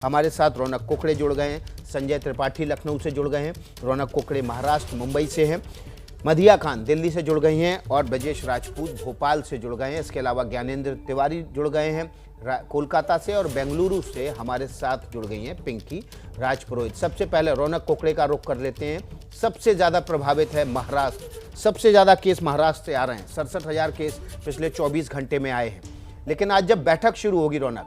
हमारे साथ रौनक कुकड़े जुड़ गए हैं, संजय त्रिपाठी लखनऊ से जुड़ गए हैं, रौनक कुकड़े महाराष्ट्र मुंबई से हैं, मधिया खान दिल्ली से जुड़ गई हैं और ब्रजेश राजपूत भोपाल से जुड़ गए हैं। इसके अलावा ज्ञानेंद्र तिवारी जुड़ गए हैं कोलकाता से और बेंगलुरु से हमारे साथ जुड़ गई हैं पिंकी राजपुरोहित। सबसे पहले रौनक कुकड़े का रुख कर लेते हैं। सबसे ज़्यादा प्रभावित है महाराष्ट्र, सबसे ज़्यादा केस महाराष्ट्र से आ रहे हैं। 67,000 केस पिछले 24 घंटे में आए हैं। लेकिन आज जब बैठक शुरू होगी रौनक,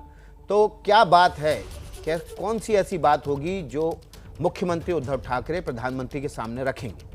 तो क्या बात है, क्या कौन सी ऐसी बात होगी जो मुख्यमंत्री उद्धव ठाकरे प्रधानमंत्री के सामने रखेंगे?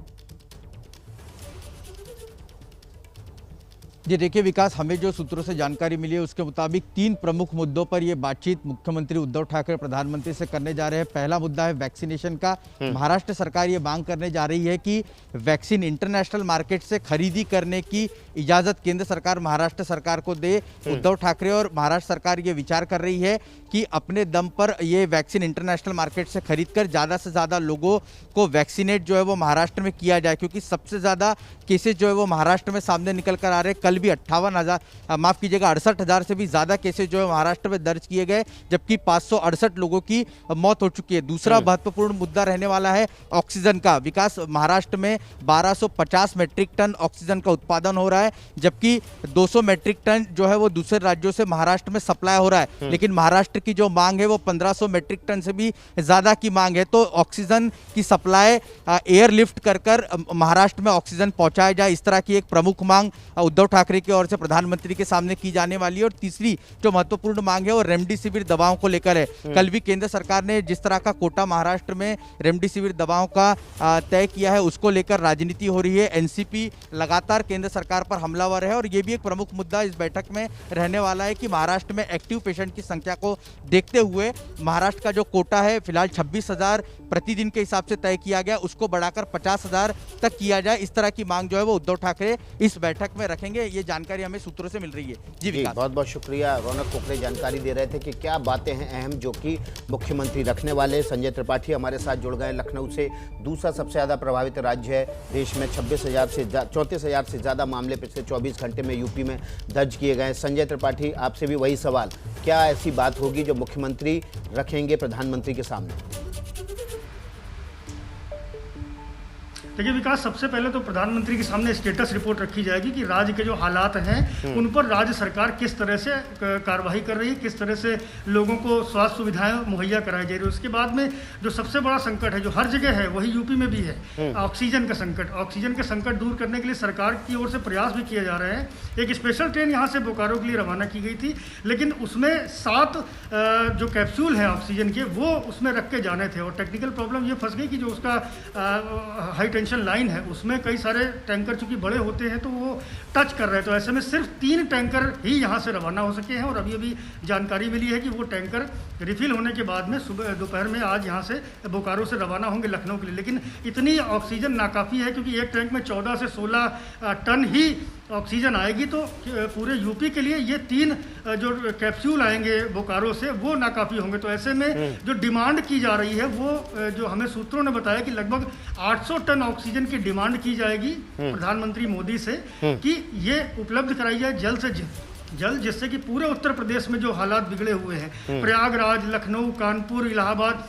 जी देखिए विकास, हमें जो सूत्रों से जानकारी मिली है उसके मुताबिक 3 प्रमुख मुद्दों पर ये बातचीत मुख्यमंत्री उद्धव ठाकरे प्रधानमंत्री से करने जा रहे हैं। पहला मुद्दा है वैक्सीनेशन का। महाराष्ट्र सरकार ये मांग करने जा रही है कि वैक्सीन इंटरनेशनल मार्केट से खरीदी करने की इजाज़त केंद्र सरकार महाराष्ट्र सरकार को दे। उद्धव ठाकरे और महाराष्ट्र सरकार ये विचार कर रही है कि अपने दम पर ये वैक्सीन इंटरनेशनल मार्केट से खरीद कर ज़्यादा से ज़्यादा लोगों को वैक्सीनेट जो है वो महाराष्ट्र में किया जाए, क्योंकि सबसे ज़्यादा केसेस जो है वो महाराष्ट्र में सामने निकल कर आ रहे हैं। कल भी 68,000 से भी ज़्यादा केसेस जो है महाराष्ट्र में दर्ज किए गए, जबकि 568 लोगों की मौत हो चुकी है। दूसरा महत्वपूर्ण मुद्दा रहने वाला है ऑक्सीजन का। विकास, महाराष्ट्र में 1250 मेट्रिक टन ऑक्सीजन का उत्पादन हो रहा है, जबकि 200 मेट्रिक टन जो है वो दूसरे राज्यों से महाराष्ट्र में सप्लाई हो रहा है। लेकिन महाराष्ट्र की जो मांग है वो 1500 मेट्रिक टन से भी ज़्यादा की मांग है। तो ऑक्सीजन की सप्लाई एयरलिफ्ट कर महाराष्ट्र में ऑक्सीजन पहुंचाया जाए, इस तरह की एक प्रमुख मांग उद्धव ठाकरे की ओर से प्रधानमंत्री के सामने की जाने वाली है। और तीसरी जो महत्वपूर्ण मांग है वो रेमडेसिविर दवाओं को लेकर है। कल भी केंद्र सरकार ने जिस तरह का कोटा महाराष्ट्र में रेमडेसिविर दवाओं का तय किया है, उसको लेकर राजनीति हो रही है। एनसीपी लगातार केंद्र सरकार पर हमलावर है और ये भी एक प्रमुख मुद्दा इस बैठक में रहने वाला है कि महाराष्ट्र में एक्टिव पेशेंट की संख्या को देखते हुए महाराष्ट्र का जो कोटा है फिलहाल 26,000 प्रतिदिन के हिसाब से तय किया गया, उसको बढ़ाकर 50,000 तक किया जाए। इस तरह की मांग जो है वो उद्धव ठाकरे इस बैठक में रखेंगे। ये जानकारी हमें सूत्रों से मिल रही है। जी बहुत बहुत शुक्रिया। रौनक कुकड़े जानकारी दे रहे थे कि क्या बातें हैं अहम जो कि मुख्यमंत्री रखने वाले। संजय त्रिपाठी हमारे साथ जुड़ गए लखनऊ से। दूसरा सबसे ज़्यादा प्रभावित राज्य है देश में, 34,000 से ज़्यादा मामले पिछले 24 घंटे में यूपी में दर्ज किए गए। संजय त्रिपाठी, आपसे भी वही सवाल, क्या ऐसी बात होगी जो मुख्यमंत्री रखेंगे प्रधानमंत्री के सामने? देखिए विकास, सबसे पहले तो प्रधानमंत्री के सामने स्टेटस रिपोर्ट रखी जाएगी कि राज्य के जो हालात हैं उन पर राज्य सरकार किस तरह से कार्रवाई कर रही है, किस तरह से लोगों को स्वास्थ्य सुविधाएं मुहैया कराई जा रही है। उसके बाद में जो सबसे बड़ा संकट है जो हर जगह है वही यूपी में भी है, ऑक्सीजन का संकट। ऑक्सीजन के संकट दूर करने के लिए सरकार की ओर से प्रयास भी किए जा रहे हैं। एक स्पेशल ट्रेन यहाँ से बोकारो के लिए रवाना की गई थी, लेकिन उसमें 7 जो कैप्सूल हैं ऑक्सीजन के वो उसमें रख के जाने थे और टेक्निकल प्रॉब्लम ये फंस गई कि जो उसका हाई लाइन है उसमें कई सारे टैंकर चूंकि बड़े होते हैं तो वो टच कर रहे हैं। तो ऐसे में सिर्फ 3 टैंकर ही यहाँ से रवाना हो सके हैं और अभी जानकारी मिली है कि वो टैंकर रिफिल होने के बाद में सुबह दोपहर में आज यहाँ से बोकारो से रवाना होंगे लखनऊ के लिए। लेकिन इतनी ऑक्सीजन नाकाफ़ी है क्योंकि एक टैंक में 14 से 16 टन ही ऑक्सीजन आएगी, तो पूरे यूपी के लिए ये 3 जो कैप्सूल आएंगे बोकारो से वो नाकाफ़ी होंगे। तो ऐसे में जो डिमांड की जा रही है वो जो हमें सूत्रों ने बताया कि लगभग 800 टन ऑक्सीजन की डिमांड की जाएगी प्रधानमंत्री मोदी से कि ये उपलब्ध कराई जाए जल्द से जल्द, जिससे कि पूरे उत्तर प्रदेश में जो हालात बिगड़े हुए हैं, प्रयागराज, लखनऊ, कानपुर, इलाहाबाद,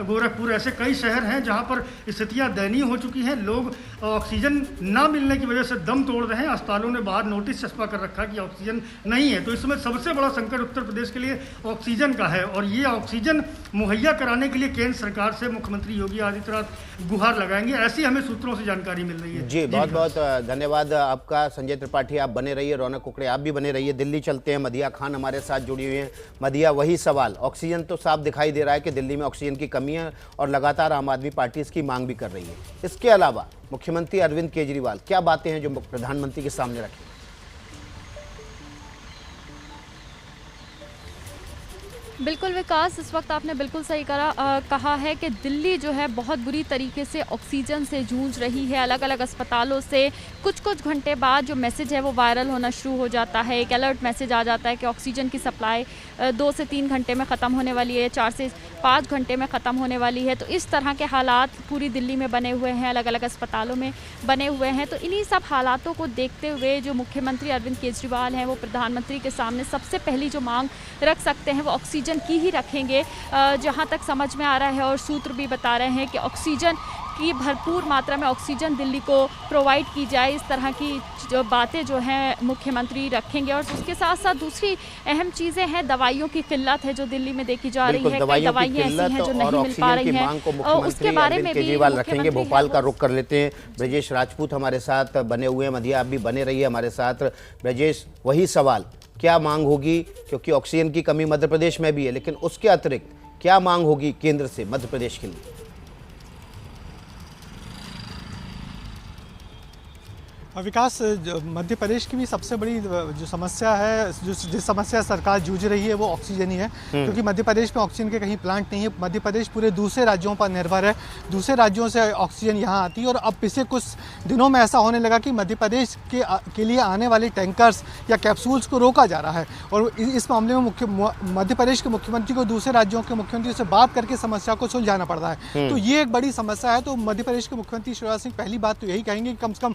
गोरखपुर, ऐसे कई शहर हैं जहां पर स्थितियां दयनीय हो चुकी हैं। लोग ऑक्सीजन ना मिलने की वजह से दम तोड़ रहे हैं। अस्पतालों ने बाहर नोटिस छपा कर रखा कि ऑक्सीजन नहीं है। तो इस समय सबसे बड़ा संकट उत्तर प्रदेश के लिए ऑक्सीजन का है और ये ऑक्सीजन मुहैया कराने के लिए केंद्र सरकार से मुख्यमंत्री योगी आदित्यनाथ गुहार लगाएंगे, ऐसी हमें सूत्रों से जानकारी मिल रही है। जी बहुत बहुत धन्यवाद आपका संजय त्रिपाठी। आप बने रहिए, रौनक कुकड़े आप भी बने रहिए। दिल्ली चलते हैं, मधिया खान हमारे साथ जुड़ी हुई हैं। मधिया, वही सवाल, ऑक्सीजन तो साफ दिखाई दे रहा है कि दिल्ली में ऑक्सीजन की कमी है और लगातार आम आदमी पार्टी इसकी मांग भी कर रही है। इसके अलावा मुख्यमंत्री अरविंद केजरीवाल, क्या बातें हैं जो प्रधानमंत्री के सामने रखें? बिल्कुल विकास, इस वक्त आपने बिल्कुल सही कहा है कि दिल्ली जो है बहुत बुरी तरीके से ऑक्सीजन से जूझ रही है। अलग अलग अस्पतालों से कुछ घंटे बाद जो मैसेज है वो वायरल होना शुरू हो जाता है। एक अलर्ट मैसेज आ जाता है कि ऑक्सीजन की सप्लाई 2 से 3 घंटे में ख़त्म होने वाली है, 4 से 5 घंटे में ख़त्म होने वाली है। तो इस तरह के हालात पूरी दिल्ली में बने हुए हैं, अलग अलग अस्पतालों में बने हुए हैं। तो इन्हीं सब हालातों को देखते हुए जो मुख्यमंत्री अरविंद केजरीवाल हैं वो प्रधानमंत्री के सामने सबसे पहली जो मांग रख सकते हैं वो ऑक्सीजन की ही रखेंगे, जहाँ तक समझ में आ रहा है। और सूत्र भी बता रहे हैं कि ऑक्सीजन की भरपूर मात्रा में ऑक्सीजन दिल्ली को प्रोवाइड की जाए, इस तरह की जो बातें जो हैं मुख्यमंत्री रखेंगे। और उसके साथ साथ दूसरी अहम चीज़ें हैं, दवाइयों की किल्लत है जो दिल्ली में देखी जा रही है, कई दवाइयाँ ऐसी हैं जो नहीं मिल पा रही हैं, उसके बारे में भी केजरीवाल रखेंगे। भोपाल का रुख कर लेते हैं, ब्रजेश राजपूत हमारे साथ बने हुए हैं। मधिया, आप भी बने रहिए हमारे साथ। ब्रजेश, वही सवाल, क्या मांग होगी, क्योंकि ऑक्सीजन की कमी मध्य प्रदेश में भी है, लेकिन उसके अतिरिक्त क्या मांग होगी केंद्र से मध्य प्रदेश के लिए? विकास, मध्य प्रदेश की भी सबसे बड़ी जो समस्या है, जिस समस्या सरकार जूझ रही है वो ऑक्सीजन ही है, क्योंकि मध्य प्रदेश में ऑक्सीजन के कहीं प्लांट नहीं है। मध्य प्रदेश पूरे दूसरे राज्यों पर निर्भर है, दूसरे राज्यों से ऑक्सीजन यहाँ आती है। और अब पिछले कुछ दिनों में ऐसा होने लगा कि मध्य प्रदेश के लिए आने वाले टैंकर्स या कैप्सूल्स को रोका जा रहा है। और इस मामले में मध्य प्रदेश के मुख्यमंत्री को दूसरे राज्यों के मुख्यमंत्रियों से बात करके समस्या को सुलझाना पड़ रहा है। तो ये एक बड़ी समस्या है। तो मध्य प्रदेश के मुख्यमंत्री शिवराज सिंह पहली बात तो यही कहेंगे कि कम से कम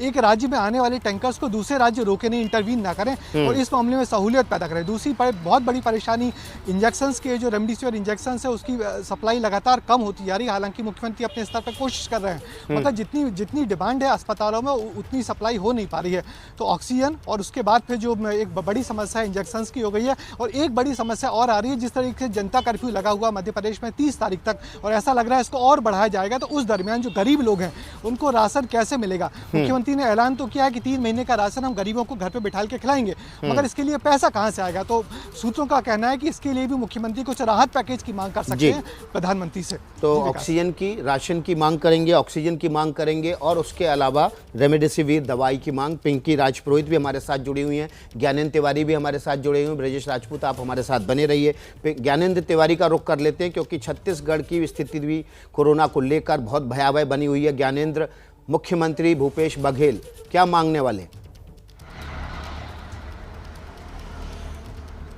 एक राज्य में आने वाले टैंकर्स को दूसरे राज्य रोके नहीं, इंटरवीन ना करें और इस मामले में सहूलियत पैदा करें। दूसरी बहुत बड़ी परेशानी इंजेक्शंस के, जो रेमडेसिविर इंजेक्शंस है उसकी सप्लाई लगातार कम होती जा रही है। हालांकि मुख्यमंत्री अपने स्तर पर कोशिश कर रहे हैं, मगर जितनी डिमांड है अस्पतालों में उतनी सप्लाई हो नहीं पा रही है। तो ऑक्सीजन और उसके बाद फिर जो एक बड़ी समस्या है इंजेक्शंस की हो गई है। और एक बड़ी समस्या और आ रही है, जिस तरीके से जनता कर्फ्यू लगा हुआ मध्य प्रदेश में 30 तारीख तक, और ऐसा लग रहा है इसको और बढ़ाया जाएगा। तो उस दरमियान जो गरीब लोग हैं उनको राशन कैसे मिलेगा? मुख्यमंत्री ने ऐलान तो किया है कि 3 महीने का राशन हम गरीबों को घर पे बिठा के खिलाएंगे, मगर इसके लिए पैसा कहां से आएगा? तो सूत्रों का कहना है कि इसके लिए भी मुख्यमंत्री कुछ राहत पैकेज की मांग कर सकते हैं प्रधानमंत्री से। तो ऑक्सीजन की, राशन की मांग करेंगे, ऑक्सीजन की मांग करेंगे, और उसके अलावा रेमडेसिविर दवाई की मांग। पिंकी राजपुरोहित भी हमारे साथ जुड़ी हुई हैं, ज्ञानेंद्र तिवारी भी हमारे साथ जुड़े हुए हैं। ब्रजेश राजपूत, आप हमारे साथ बने रहिए। ज्ञानेंद्र तिवारी का रुख कर लेते हैं, क्योंकि छत्तीसगढ़ की स्थिति भी कोरोना को लेकर बहुत भयावह बनी हुई है। ज्ञानेंद्र, मुख्यमंत्री भूपेश बघेल क्या मांगने वाले?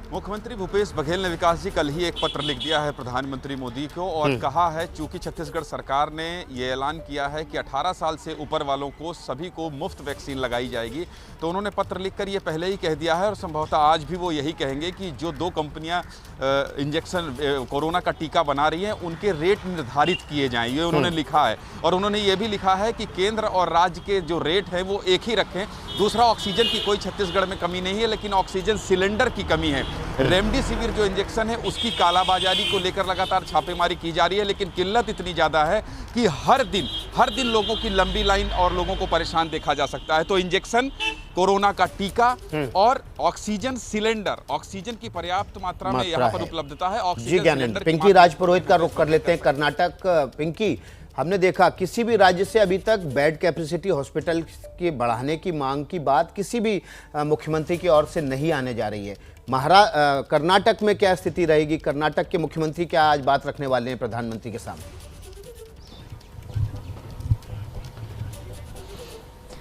मुख्यमंत्री भूपेश बघेल ने, विकास जी, कल ही एक पत्र लिख दिया है प्रधानमंत्री मोदी को और कहा है, चूंकि छत्तीसगढ़ सरकार ने ये ऐलान किया है कि 18 साल से ऊपर वालों को सभी को मुफ्त वैक्सीन लगाई जाएगी, तो उन्होंने पत्र लिखकर ये पहले ही कह दिया है और संभवतः आज भी वो यही कहेंगे कि जो 2 कंपनियां इंजेक्शन कोरोना का टीका बना रही हैं उनके रेट निर्धारित किए जाएं, ये उन्होंने लिखा है। और उन्होंने ये भी लिखा है कि केंद्र और राज्य के जो रेट है वो एक ही रखें। दूसरा, ऑक्सीजन की कोई छत्तीसगढ़ में कमी नहीं है, लेकिन ऑक्सीजन सिलेंडर की कमी है। रेमडेसिविर जो इंजेक्शन है उसकी कालाबाजारी को लेकर लगातार छापेमारी की जा रही है, लेकिन किल्लत इतनी ज़्यादा है कि हर दिन लोगों की लंबी लाइन और लोगों को परेशान देखा जा सकता है। तो इंजेक्शन, कोरोना का टीका और ऑक्सीजन सिलेंडर, ऑक्सीजन की पर्याप्त मात्रा में यहाँ पर उपलब्धता है। Oxygen cylinder. पिंकी राजपुरोहित का रुख कर लेते हैं, कर्नाटक। पिंकी, हमने देखा किसी भी राज्य से अभी तक बेड कैपेसिटी हॉस्पिटल के बढ़ाने की मांग की बात किसी भी मुख्यमंत्री की ओर से नहीं आने जा रही है। कर्नाटक में क्या स्थिति रहेगी? कर्नाटक के मुख्यमंत्री क्या आज बात रखने वाले हैं प्रधानमंत्री के सामने?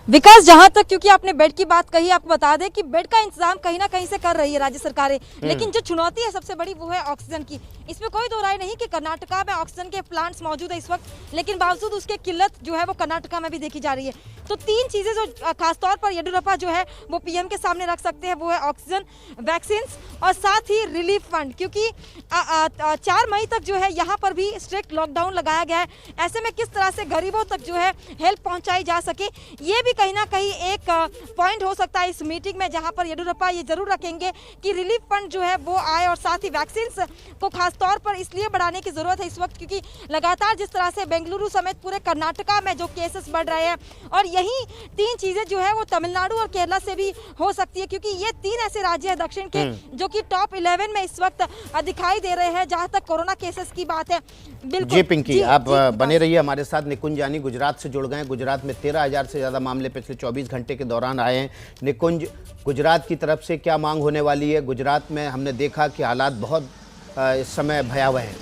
विकास, जहां तक, क्योंकि आपने बेड की बात कही, आपको बता दें कि बेड का इंतजाम कहीं ना कहीं से कर रही है राज्य सरकारें, लेकिन जो चुनौती है सबसे बड़ी वो है ऑक्सीजन की। इसमें कोई दो राय नहीं कि कर्नाटका में ऑक्सीजन के प्लांट्स मौजूद है इस वक्त, लेकिन बावजूद उसके किल्लत जो है वो कर्नाटका में भी देखी जा रही है। तो 3 चीजें जो खासतौर पर येडियुरप्पा जो है वो पीएम के सामने रख सकते हैं, वो है ऑक्सीजन, वैक्सीन और साथ ही रिलीफ फंड, क्योंकि 4 मई तक जो है यहाँ पर भी स्ट्रिक्ट लॉकडाउन लगाया गया है। ऐसे में किस तरह से गरीबों तक जो है हेल्प पहुंचाई जा सके, ये भी कहीं ना कहीं एक पॉइंट हो सकता है इस मीटिंग में, जहां पर येडियुरप्पा ये जरूर रखेंगे कि रिलीफ फंड जो है वो आए। और साथ ही वैक्सीन को खासतौर पर इसलिए बढ़ाने की जरूरत है इस वक्त, क्योंकि लगातार जिस तरह से बेंगलुरु समेत पूरे कर्नाटका में जो केसेस बढ़ रहे हैं, और यही 3 चीजें जो है वो तमिलनाडु और केरला से भी हो सकती है, क्योंकि ये 3 ऐसे राज्य हैं दक्षिण के जो कि टॉप 11 में इस वक्त दिखाई दे रहे हैं जहां तक कोरोना केसेस की बात है। बिल्कुल जी पिंकी, आप बने रहिए हमारे साथ। निकुंज जानी गुजरात से जुड़ गए। गुजरात में 13,000 से ज्यादा मामले पिछले 24 घंटे के दौरान आए हैं। निकुंज, गुजरात की तरफ से क्या मांग होने वाली है? गुजरात में हमने देखा कि हालात बहुत इस समय भयावह हैं।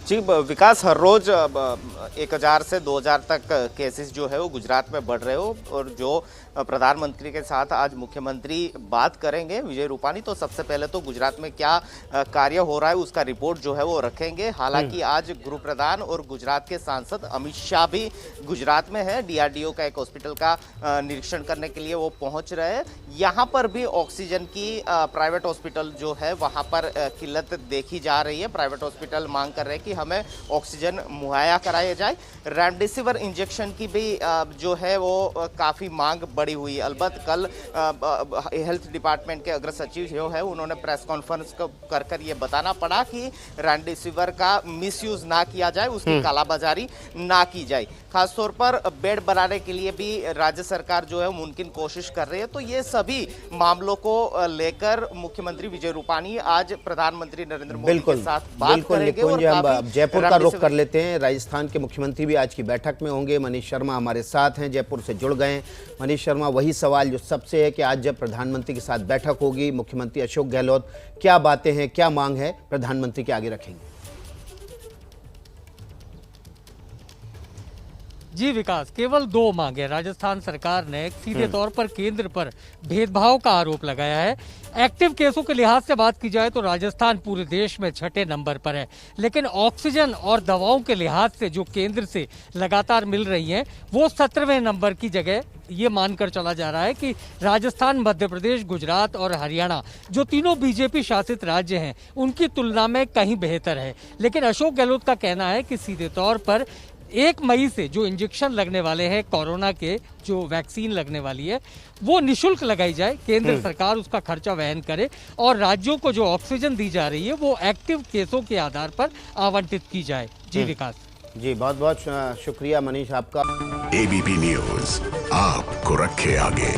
जी विकास, हर रोज 1000 से 2000 तक केसेस जो है वो गुजरात में बढ़ रहे हो, और जो प्रधानमंत्री के साथ आज मुख्यमंत्री बात करेंगे विजय रूपानी, तो सबसे पहले तो गुजरात में क्या कार्य हो रहा है उसका रिपोर्ट जो है वो रखेंगे। हालांकि आज गृह प्रधान और गुजरात के सांसद अमित शाह भी गुजरात में है, DRDO का एक हॉस्पिटल का निरीक्षण करने के लिए वो पहुंच रहे हैं। यहाँ पर भी ऑक्सीजन की प्राइवेट हॉस्पिटल जो है वहाँ पर किल्लत देखी जा रही है। प्राइवेट हॉस्पिटल मांग कर रहे हैं कि हमें ऑक्सीजन मुहैया कराया जाए। रेमडेसिविर इंजेक्शन की भी जो है वो काफ़ी मांग बढ़ी हुई है। अलबत्त कल हेल्थ डिपार्टमेंट के अग्र सचिव जो है उन्होंने प्रेस कॉन्फ्रेंस कर ये बताना पड़ा कि रेमडेसिविर का मिसयूज ना किया जाए, उसकी कालाबाजारी ना की जाए। खासतौर पर बेड बनाने के लिए भी राज्य सरकार जो है मुमकिन कोशिश कर रही है। तो ये सभी मामलों को लेकर मुख्यमंत्री विजय रूपानी आज प्रधानमंत्री नरेंद्र मोदी के साथ बात करेंगे। और हम जयपुर का रुख कर लेते हैं। राजस्थान के मुख्यमंत्री भी आज की बैठक में होंगे। मनीष शर्मा हमारे साथ हैं, जयपुर से जुड़ गए हैं। मनीष शर्मा, वही सवाल जो सबसे है कि आज जब प्रधानमंत्री के साथ बैठक होगी, मुख्यमंत्री अशोक गहलोत क्या बातें हैं, क्या मांग है, प्रधानमंत्री के आगे रखेंगे? जी विकास, केवल 2 मांगे। राजस्थान सरकार ने सीधे तौर पर केंद्र पर भेदभाव का आरोप लगाया है। एक्टिव केसों के लिहाज से बात की जाए तो राजस्थान पूरे देश में 6ठे नंबर पर है, लेकिन ऑक्सीजन और दवाओं के लिहाज से जो केंद्र से लगातार मिल रही हैं वो 17वें नंबर की जगह ये मानकर चला जा रहा है कि राजस्थान, मध्य प्रदेश, गुजरात और हरियाणा जो तीनों बीजेपी शासित राज्य हैं उनकी तुलना में कहीं बेहतर है। लेकिन अशोक गहलोत का कहना है कि सीधे तौर पर 1 मई से जो इंजेक्शन लगने वाले हैं, कोरोना के जो वैक्सीन लगने वाली है, वो निशुल्क लगाई जाए, केंद्र सरकार उसका खर्चा वहन करे, और राज्यों को जो ऑक्सीजन दी जा रही है वो एक्टिव केसों के आधार पर आवंटित की जाए। जी विकास। जी बहुत बहुत शुक्रिया मनीष आपका। ABP न्यूज़ आपको रखे आगे।